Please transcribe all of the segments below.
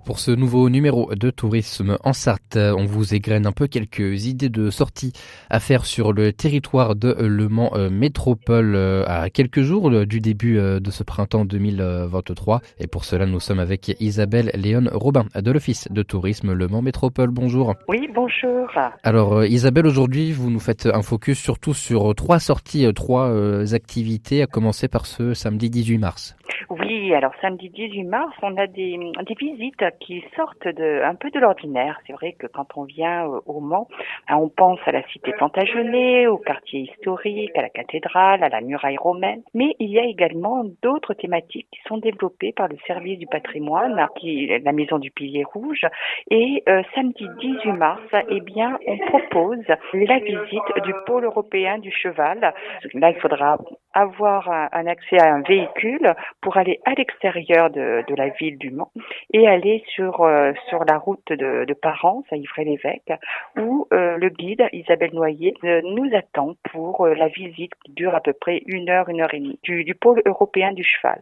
Pour ce nouveau numéro de Tourisme en Sarthe, on vous égrène un peu quelques idées de sorties à faire sur le territoire de Le Mans Métropole à quelques jours du début de ce printemps 2023. Et pour cela, nous sommes avec Isabelle Léon Robin de l'Office de Tourisme Le Mans Métropole. Bonjour. Oui, bonjour. Alors Isabelle, aujourd'hui, vous nous faites un focus surtout sur trois sorties, trois activités, à commencer par ce samedi 18 mars. Oui, alors samedi 18 mars, on a des visites qui sortent un peu de l'ordinaire. C'est vrai que quand on vient au Mans, on pense à la cité Plantagenet, au quartier historique, à la cathédrale, à la muraille romaine. Mais il y a également d'autres thématiques qui sont développées par le service du patrimoine, qui est la maison du Pilier Rouge. Et samedi 18 mars, eh bien, on propose la visite du pôle européen du cheval. Là, il faudra avoir un accès à un véhicule pour aller à l'extérieur de la ville du Mans et aller sur la route de Parence à Ivray-l'Évêque où le guide Isabelle Noyer nous attend pour la visite qui dure à peu près une heure et demie du pôle européen du cheval.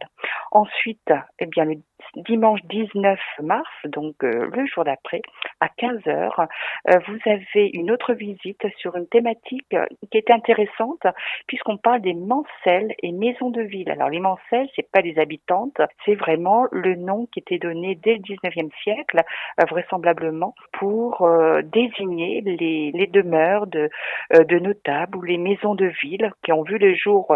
Ensuite, eh bien le dimanche 19 mars, donc le jour d'après, à 15 heures, vous avez une autre visite sur une thématique qui est intéressante puisqu'on parle des Mancelles et maisons de ville. Alors les Mancelles, c'est pas des habitantes, c'est vraiment le nom qui était donné dès le 19e siècle, vraisemblablement pour désigner les demeures de notables ou les maisons de ville qui ont vu le jour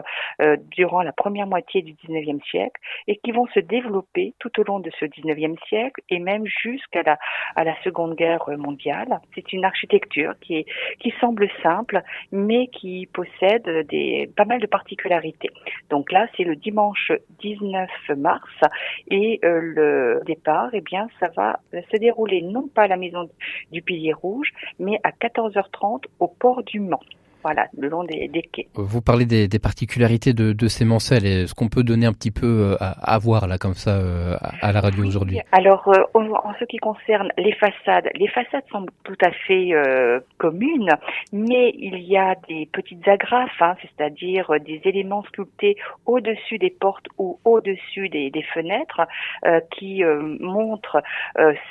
durant la première moitié du 19e siècle et qui vont se développer tout au long de ce 19e siècle et même jusqu'à la Seconde Guerre mondiale. C'est une architecture qui semble simple, mais qui possède pas mal de particularités. Donc là, c'est le dimanche 19 mars et le départ, eh bien, ça va se dérouler non pas à la maison du Pilier Rouge, mais à 14h30 au port du Mans. Voilà, le long des quais. Vous parlez des particularités de ces Mancelles. Est-ce qu'on peut donner un petit peu à voir là comme ça à la radio aujourd'hui? Alors, en ce qui concerne les façades semblent tout à fait communes, mais il y a des petites agrafes, c'est-à-dire des éléments sculptés au-dessus des portes ou au-dessus des fenêtres qui montrent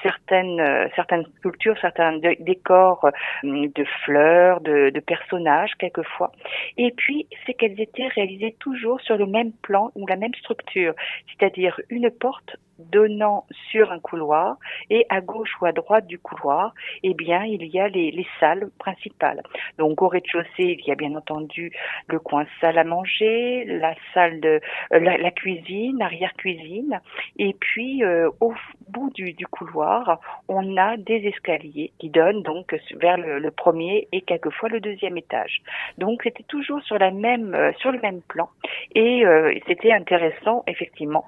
certaines sculptures, certains décors de fleurs, de personnages quelquefois. Et puis, c'est qu'elles étaient réalisées toujours sur le même plan ou la même structure, c'est-à-dire une porte donnant sur un couloir et à gauche ou à droite du couloir, eh bien, il y a les salles principales. Donc, au rez-de-chaussée, il y a bien entendu le coin salle à manger, la salle de la cuisine, arrière-cuisine, et puis au bout du couloir, on a des escaliers qui donnent donc vers le premier et quelquefois le deuxième étage. Donc, c'était toujours sur le même plan et c'était intéressant effectivement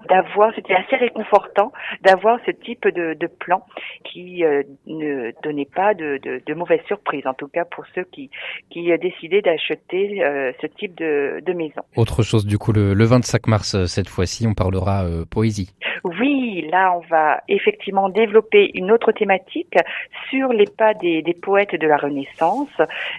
c'était assez réconfortant d'avoir ce type de plan qui ne donnait pas de mauvaises surprises, en tout cas pour ceux qui décidaient d'acheter ce type de maison. Autre chose du coup, le 25 mars, cette fois-ci, on parlera poésie. Oui, là on va effectivement développer une autre thématique sur les pas des poètes de la Renaissance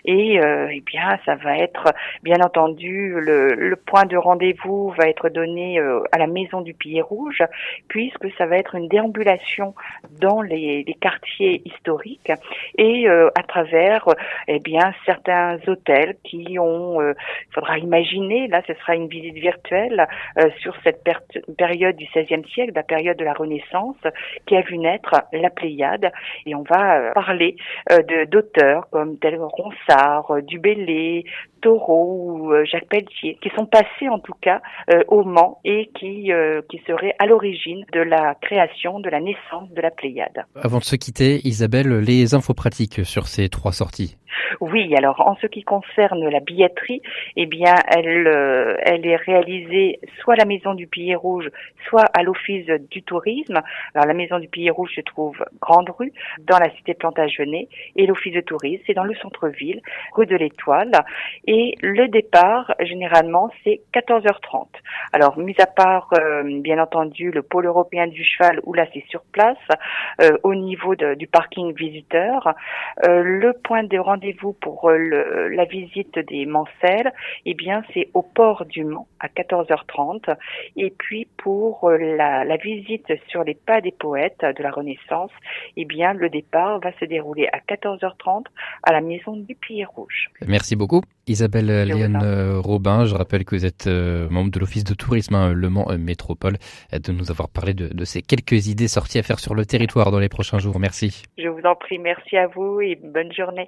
et eh bien ça va être bien entendu le point de rendez-vous va être donné à la maison du Pilier Rouge puisque ça va être une déambulation dans les quartiers historiques et à travers eh bien certains hôtels qui ont il faudra imaginer là ce sera une visite virtuelle sur cette période du XVIe siècle, la période de la Renaissance, qui a vu naître la Pléiade. Et on va parler d'auteurs comme tel Ronsard, Du Bellay, Thoreau ou Jacques Pelletier, qui sont passés en tout cas au Mans et qui seraient à l'origine de la création, de la naissance de la Pléiade. Avant de se quitter, Isabelle, les infos pratiques sur ces trois sorties. Oui, alors en ce qui concerne la billetterie, eh bien elle est réalisée soit à la Maison du Pilier Rouge, soit à l'Office du tourisme. Alors la Maison du Pilier Rouge se trouve Grande Rue, dans la cité Plantagenet, et l'Office de tourisme, c'est dans le centre-ville, rue de l'Étoile. Et le départ, généralement, c'est 14h30. Alors, mis à part, bien entendu, le pôle européen du cheval, où là c'est sur place, au niveau du parking visiteur, le point de rendez-vous rendez-vous pour la visite des Mancelles, eh bien, c'est au port du Mans à 14h30. Et puis pour la visite sur les pas des poètes de la Renaissance, eh bien, le départ va se dérouler à 14h30 à la maison du Pilier Rouge. Merci beaucoup. Isabelle Je vous Léane en prie. Robin, je rappelle que vous êtes membre de l'Office de tourisme Le Mans Métropole, de nous avoir parlé de ces quelques idées sorties à faire sur le territoire dans les prochains jours. Merci. Je vous en prie, merci à vous et bonne journée.